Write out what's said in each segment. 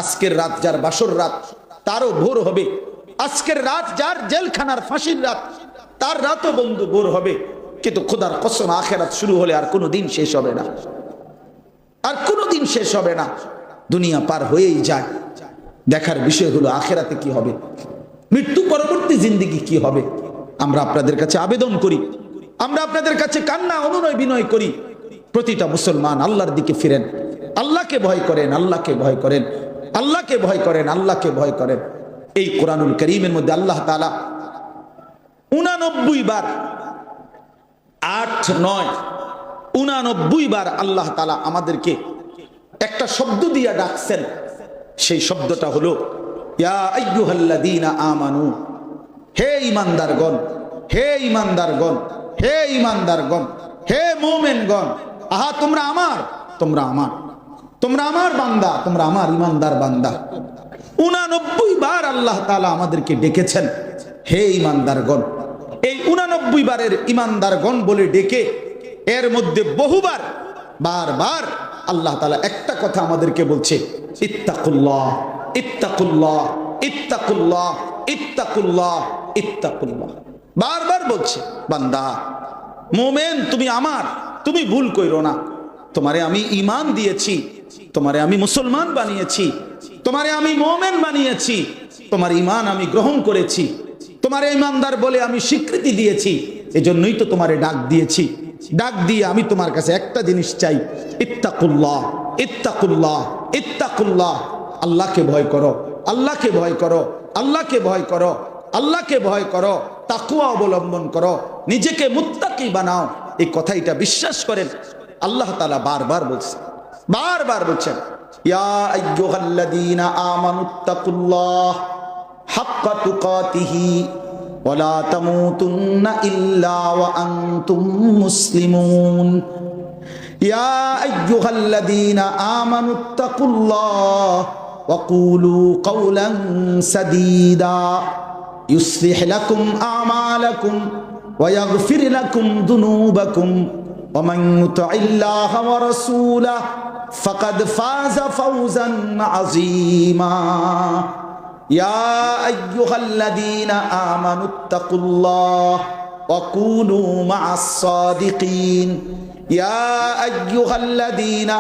আজকের রাত যার বাসর রাত তারও ভোর হবে। আজকের রাত যার জেলখানার ফাঁসির রাত তার রাতও বন্ধু ভোর হবে। কিন্তু খোদার কসম আখেরাত শুরু হলে আর কোনো দিন শেষ হবে না, আর কোনো দিন শেষ হবে না। দুনিয়া পার হয়েই যায়। দেখার বিষয় হলো আখেরাতে কি হবে, মৃত্যু পরবর্তী জিন্দেগি কি হবে। আমরা আপনাদের কাছে আবেদন করি, আমরা আপনাদের কাছে কান্না অনুনয় বিনয় করি, প্রতিটা মুসলমান আল্লাহর দিকে ফিরেন, আল্লাহকে ভয় করেন, আল্লাহকে ভয় করেন, আল্লাহকে ভয় করেন, আল্লাহকে ভয় করেন। এই কোরআনুল কারীমের মধ্যে আল্লাহ তাআলা 89 বার, 8, 9, 89 বার আল্লাহ তাআলা আমাদেরকে একটা শব্দ দিয়া ডাকছেন। সেই শব্দটা হলো ইয়া আইয়ুহাল্লাযীনা আমানু, হে ঈমানদারগণ, হে ঈমানদারগণ, হে ঈমানদারগণ, হে মুমিনগণ। আহা তোমরা আমার, তোমরা আমার, তোমরা আমার বান্দা, তোমরা আমার ঈমানদার বান্দা। 89 বার আল্লাহ তাআলা আমাদেরকে ডেকেছেন হে ঈমানদারগণ। এই 89 বারের ঈমানদারগণ বলে ডেকে এর মধ্যে বহুবার বারবার আল্লাহ তাআলা একটা কথা আমাদেরকে বলছে, ইত্তাকুল্লাহ, ইত্তাকুল্লাহ, ইত্তাকুল্লাহ, ইত্তাকুল্লাহ, ইত্তাকুল্লাহ। বারবার বলছে বান্দা মুমিন তুমি আমার, তুমি ভুল কইরো না। তোমারে আমি ঈমান দিয়েছি, তোমারে আমি মুসলমান বানিয়েছি, তোমারে আমি মুমিন বানিয়েছি, তোমার ঈমান আমি গ্রহণ করেছি, তোমারে ঈমানদার বলে আমি স্বীকৃতি দিয়েছি। এজন্যই তো তোমারে ডাক দিয়েছি। ডাক দিয়ে আমি তোমার কাছে একটা জিনিস চাই, ইত্তাকুল্লাহ, ইত্তাকুল্লাহ, ইত্তাকুল্লাহ। আল্লাহকে ভয় করো, আল্লাহকে ভয় করো, আল্লাহকে ভয় করো, আল্লাহকে ভয় করো, তাকওয়া অবলম্বন করো, নিজেকে মুত্তাকি বানাও। এই কথাটা বিশ্বাস করেন আল্লাহ তাআলা বারবার বলছেন, বারবার বলছেন ইয়া আইয়ুহাল্লাযীনা আমানুত্তাকুল্লাহ হাক্কা তুকাতিহি ওয়া লা তামুতুন্না ইল্লা ওয়া আনতুম মুসলিমুন। ইয়া আইয়ুহাল্লাযীনা আমানুত্তাকুল্লাহ ওয়া কুলু কাওলান সাদীদা ইউসলিহ লাকুম আমালাকুম ওয়া ইয়াগফির লাকুম যুনুবাকুম ওয়া মান ইউতি'ইল্লাহা ওয়া রাসূলাহু ফাকাদ ফাযা ফাওজান আযীমা। ইয়া আইয়ুহাল্লাযীনা আমানুত্তাকুল্লাহ ওয়া কুনু মা'আস সাদিকিন। ইয়া আইয়ুহাল্লাযীনা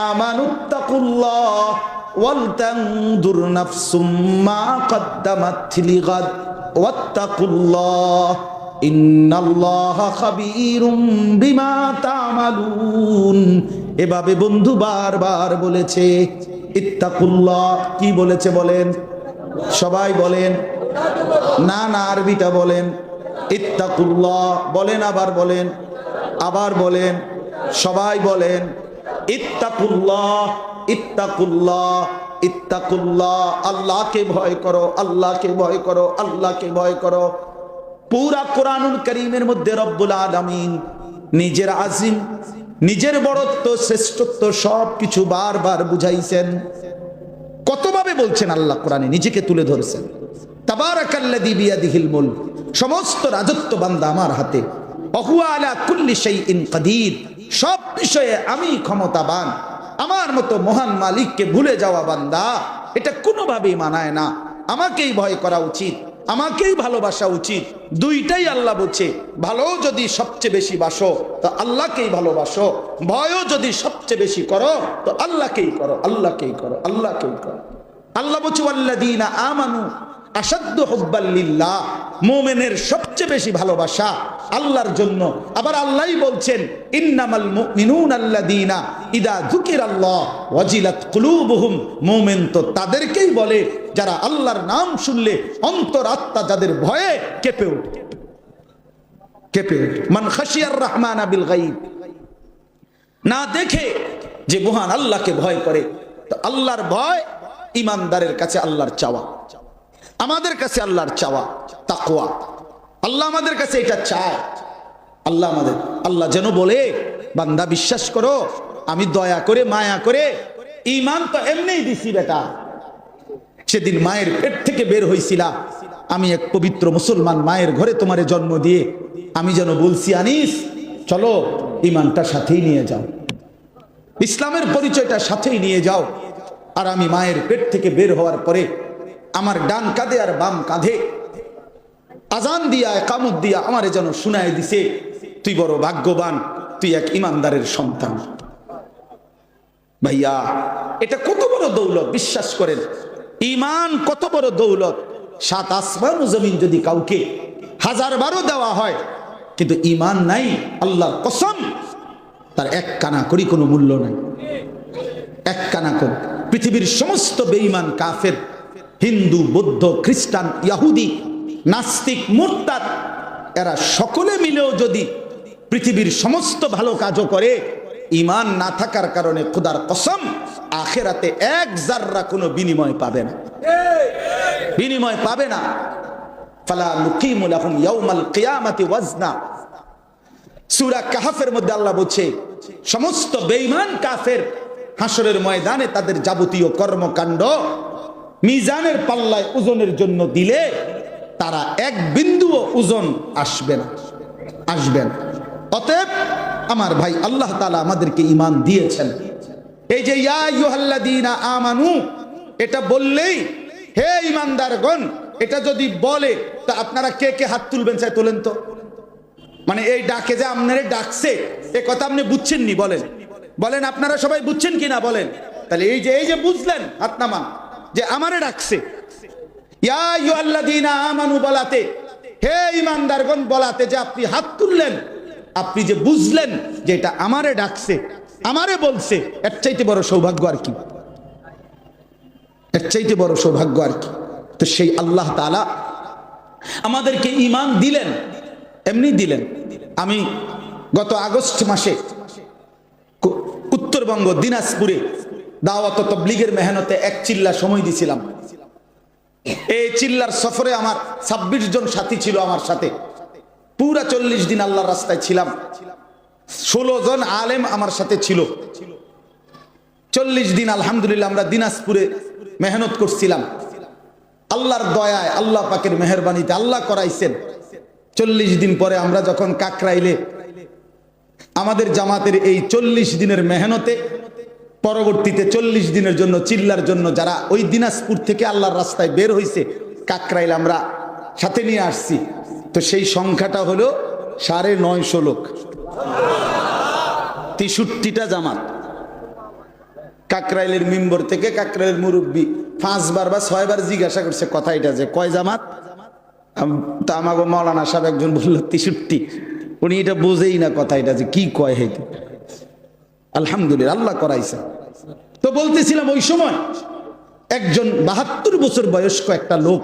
আমানুত্তাকুল্লাহ ওয়াল তানজুর নাফসুম মা কদ্দামাত লিগাদ ওয়াত্তাকুল্লাহ ইন্নাল্লাহা খাবীরুম বিমা তা'মালুন। এভাবে বন্ধু বারবার বলেছে ইত্তাকুল্লাহ। কি বলেছে বলেন, সবাই বলেন না, না আরবিটা বলেন। ইত্তাকুল্লাহ বলেন, আবার বলেন, আবার বলেন, সবাই বলেন ইত্তাকুল্লাহ, ইত্তাকুল্লাহ, ইত্তাকুল্লাহ। আল্লাহকে ভয় করো, আল্লাহকে ভয় করো, আল্লাহকে ভয় করো। পুরা কোরআনুল কারীমের মধ্যে রব্বুল আলামিন নিজের আজিম, নিজের বড়ত্ব, শ্রেষ্ঠত্ব সবকিছু বারবার বুঝাইছেন। কতভাবে বলছেন আল্লাহ কোরআনে, নিজেকে তুলে ধরেছেন। তাবারাকাল্লাযী বিয়াদিহিল মুলক, সমস্ত রাজত্ব বান্দা আমার হাতে। ওয়া হুয়া আলা কুল্লি শাইইন কাদির, সব বিষয়ে আমি ক্ষমতাবান। আমার মতো মহান মালিককে ভুলে যাওয়া বান্দা এটা কোনোভাবেই মানায় না। আমাকেই ভয় করা উচিত, আমাকেই ভালোবাসা উচিত। দুইটাই আল্লাহ বলছে, ভালো যদি সবচেয়ে বেশি বাসো তো আল্লাহকেই ভালোবাসো, ভয়ও যদি সবচেয়ে বেশি করো তো আল্লাহকেই করো, আল্লাহকেই করো, আল্লাহকেই করো। আল্লাহ বলছে ওয়াল্লাযীনা আমানু আশাদ্দু হুব্বাল লিল্লাহ, মুমিনের সবচেয়ে বেশি ভালোবাসা আল্লাহর জন্য। আবার আল্লাহই বলছেন ইন্নামাল মুমিনুনা আল্লাযীনা ইযা যুকিরাল্লাহ ওয়াজিলাত কুলুবুহুম, মুমিন তো তাদেরকেই বলে যারা আল্লাহর নাম শুনলে অন্তরাত্মা যাদের ভয়ে কেঁপে ওঠে, কেঁপে ওঠে। মান খাশিয়ার রহমানা বিল গায়ব, না দেখে যে মহান আল্লাহকে ভয় করে। তো আল্লাহর ভয় ঈমানদারের কাছে আল্লাহর চাওয়া, আমাদের কাছে আল্লাহর চাওয়া তাকওয়া। আল্লাহ আমাদের কাছে এটা চায়। আল্লাহ আমাদের, আল্লাহ যেন বলে বান্দা বিশ্বাস করো, আমি দয়া করে মায়া করে ঈমান তো এমনিই দিছি বেটা। সেদিন মায়ের পেট থেকে বের হইছিলা, আমি এক পবিত্র মুসলমান মায়ের ঘরে তোমারে জন্ম দিয়ে আমি যেন বলছি আনিস চলো ঈমানটা সাথেই নিয়ে যাও, ইসলামের পরিচয়টা সাথেই নিয়ে যাও। আর আমি মায়ের পেট থেকে বের হওয়ার পরে আমার ডান কাঁধে আর বাম কাঁধে আজান দিয়া একামত দিয়া আমারে যেন শুনায় দিছে, তুই বড় ভাগ্যবান, তুই এক ইমানদারের সন্তান। ভাইয়া, এটা কত বড় দৌলত, বিশ্বাস করেন। ঈমান কত বড় দৌলত। সাত আসমান ও জমিন যদি কাউকে 1000 বারও দেওয়া হয়, কিন্তু ঈমান নাই, আল্লাহর কসম তার এক কানা করি কোনো মূল্য নাই। এক কানা করি। পৃথিবীর সমস্ত বেঈমান কাফের, হিন্দু, বৌদ্ধ, খ্রিস্টান, ইহুদি, নাস্তিক, মুরতাদ, এরা সকলে মিলেও যদি পৃথিবীর সমস্ত ভালো কাজও করে, ঈমান না থাকার কারণে খোদার কসম আখিরাতে এক জাররা কোনো বিনিময় পাবে না, বিনিময় পাবে না। ফালা নুকিমু লাহুম ইয়াউমাল কিয়ামাতি ওয়াজনা। সূরা কাহফের মধ্যে আল্লাহ বলছে, সমস্ত বেঈমান কাফের হাসরের ময়দানে তাদের যাবতীয় কর্মকাণ্ড মিজানের পাল্লায় ওজনের জন্য দিলে তারা এক বিন্দুও ওজন আসবে না, আসবে না। অতএব আমার ভাই, আল্লাহ তাআলা আমাদেরকে ঈমান দিয়েছেন। এই যে ইয়া আইয়ুহাল্লাযীনা আমানু, এটা বললেই হে ঈমানদারগণ, এটা যদি বলে তা আপনারা কে কে হাত তুলবেন? চাই তোলেন তো। মানে এই ডাকে যে আপনারে ডাকছে, এ কথা আপনি বুঝছেন নি? বলেন, বলেন আপনারা সবাই বুঝছেন কিনা বলেন। তাহলে এই যে বুঝলেন, হাত নামান, যে আমারে ডাকছে। ইয়া আইয়ুহাল্লাযীনা আমানু বলাতে, হে ঈমানদারগণ বলাতে যে আপনি হাত তুললেন, আপনি যে বুঝলেন যে এটা আমারে ডাকছে, আমারে বলছে, এর চাইতে বড় সৌভাগ্য আর কি? এর চাইতে বড় সৌভাগ্য আর কি? তো সেই আল্লাহ তাআলা আমাদেরকে ঈমান দিলেন, এমনি দিলেন। আমি গত আগস্ট মাসে উত্তরবঙ্গ দিনাজপুরে দাওয়াত ও তাবলীগের মেহনতে এক চিল্লা সময় দিছিলাম। এই চিল্লার সফরে আমার 26 জন সাথী ছিল আমার সাথে। পুরা 40 দিন আল্লাহর রাস্তায় ছিলাম। 16 জন আলেম আমার সাথে ছিল। 40 দিন আলহামদুলিল্লাহ আমরা দিনাজপুরে মেহনত করছিলাম। আল্লাহর দয়ায়, আল্লাহ পাকের মেহেরবানিতে আল্লাহ করাইছেন। 40 দিন পরে আমরা যখন কাকরাইলে আমাদের জামাতের এই 40 দিনের মেহনতে পরবর্তীতে 40 দিনের জন্য চিল্লার জন্য যারা ওই দিনাজপুর থেকে আল্লাহর রাস্তায় বের হয়েছে, কাকরাইল আমরা সাথে নিয়ে আসছি, তো সেই সংখ্যাটা হলো 950 লোক। 63টা জামাত। কাকরাইলের মিম্বর থেকে কাকরাইলের মুরব্বী 5 বার বা 6 বার জিজ্ঞাসা করছে কথা এটা যে কয় জামাত। তা আমাকে মৌলানা সাহেব একজন বললো 63। উনি এটা বোঝেই না কথা এটা যে কি কয় হইতে। আলহামদুলিল্লাহ আল্লাহ করাইছে। তো বলতেছিলাম ওই সময় একজন 72 বছর বয়স্ক একটা লোক,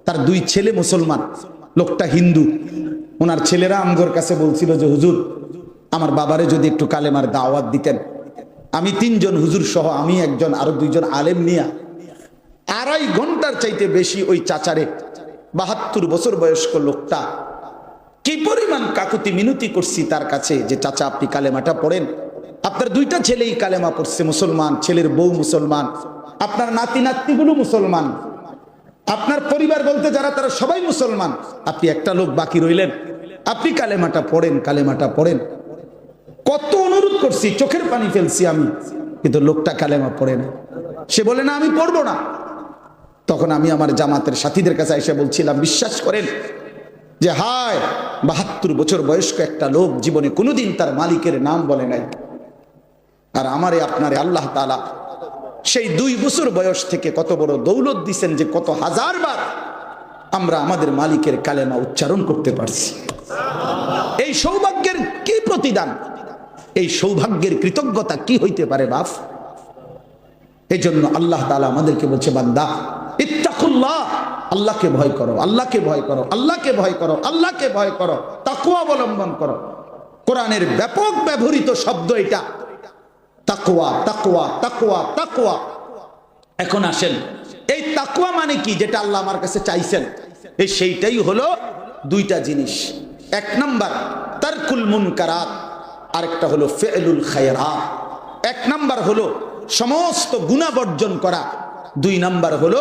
তার 2 ছেলে মুসলমান, লোকটা হিন্দু। ওনার ছেলেরা আমগোর কাছে বলছিল যে হুজুর, আমার বাবারে যদি একটু কালেমার দাওয়াত দিতেন। আমি 3 জন হুজুর সহ, আমি একজন, আরো 2 জন আলেম নিয়া 2.5 ঘন্টার চাইতে বেশি ওই চাচারে, 72 বছর বয়স্ক লোকটা, কি পরিমাণ কাকুতি মিনতি করছি তার কাছে যে চাচা আপনি কালেমাটা পড়েন। আপনার 2টা ছেলেই কালেমা পড়ছে, মুসলমান, ছেলের বউ মুসলমান, আপনার নাতি নাতনিগুলো মুসলমান, আপনার পরিবার বলতে যারা তারা সবাই মুসলমান, আপনি একটা লোক বাকি রইলেন, আপনি কালেমাটা পড়েন, কালেমাটা পড়েন। কত অনুরোধ করছি, চোখের পানি ফেলছি আমি, কিন্তু লোকটা কালেমা পড়ে না। সে বলে না আমি পড়বো না। তখন আমি আমার জামাতের সাথীদের কাছে এসে বলছিলাম, বিশ্বাস করেন যে হায় 72 বছর বয়স্ক একটা লোক জীবনে কোনোদিন তার মালিকের নাম বলে নাই। আর আমারে আপনারে আল্লাহ তাআলা সেই 2 বছর বয়স থেকে কত বড় দৌলত দিছেন যে কত হাজার বার আমরা আমাদের মালিকের কালেমা উচ্চারণ করতে পারছি। এই সৌভাগ্যের কি প্রতিদান, এই সৌভাগ্যের কৃতজ্ঞতা কি হইতে পারে বাপ? এই জন্য আল্লাহ তাআলা আমাদেরকে বলছে, বান্দা ইত্তাকুল্লাহ, আল্লাহকে ভয় করো, আল্লাহকে ভয় করো, আল্লাহকে ভয় করো, আল্লাহকে ভয় করো, তাকওয়া অবলম্বন করো। কোরআনের ব্যাপক ব্যবহৃত শব্দ এটা, তাকওয়া, তাকওয়া, তাকওয়া, তাকওয়া। এখন আসেন, এই তাকওয়া মানে কি, যেটা আল্লাহ আমার কাছে চাইছেন, এই সেইটাই হলো 2টা জিনিস। 1 নাম্বার তারকুল মুনকারাত, আরেকটা হলো ফি'লুল খায়রাত। 1 নাম্বার হলো সমস্ত গুনাহ বর্জন করা, 2 নাম্বার হলো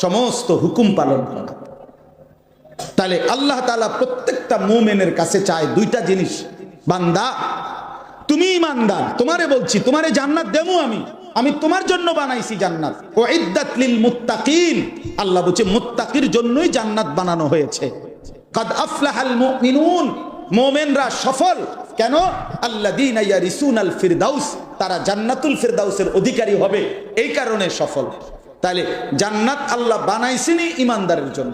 সমস্ত হুকুম পালন করা। তাহলে আল্লাহ তাআলা প্রত্যেকটা মুমিনের কাছে চায় 2টা জিনিস। বান্দা তুমি ঈমানদার, তোমারে বলছি, তোমারে জান্নাত দেবো আমি, আমি তোমার জন্য বানাইছি জান্নাত। উইদ্দাত লিল মুত্তাকিন, আল্লাহ বলছে মুত্তাকির জন্যই জান্নাত বানানো হয়েছে। কাদ আফলাহাল মুমিনুন, মুমিনরা সফল। কেন? আল্লাযীনা ইয়ারিসুনাল ফিরদাউস, তারা জান্নাতুল ফিরদাউসের অধিকারী হবে, এই কারণে সফল। তাহলে জান্নাত আল্লাহ বানাইছেনই ঈমানদারের জন্য।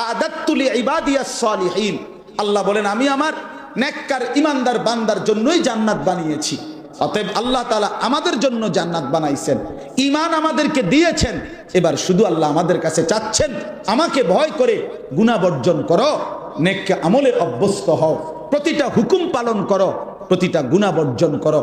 আ'দাততু লিইবাদিয়াস সালিহিন, আল্লাহ বলেন আমি আমার নেককার ঈমানদার বান্দার জন্যই জান্নাত বানিয়েছি। অতএব আল্লাহ তাআলা আমাদের জন্য জান্নাত বানাইছেন, ঈমান আমাদেরকে দিয়েছেন। এবার শুধু আল্লাহ আমাদের কাছে চাচ্ছেন আমাকে ভয় করে গুনাহ বর্জন করো, নেক আমলে অভ্যস্ত হও, প্রতিটা হুকুম পালন করো, প্রতিটা গুনাহ বর্জন করো।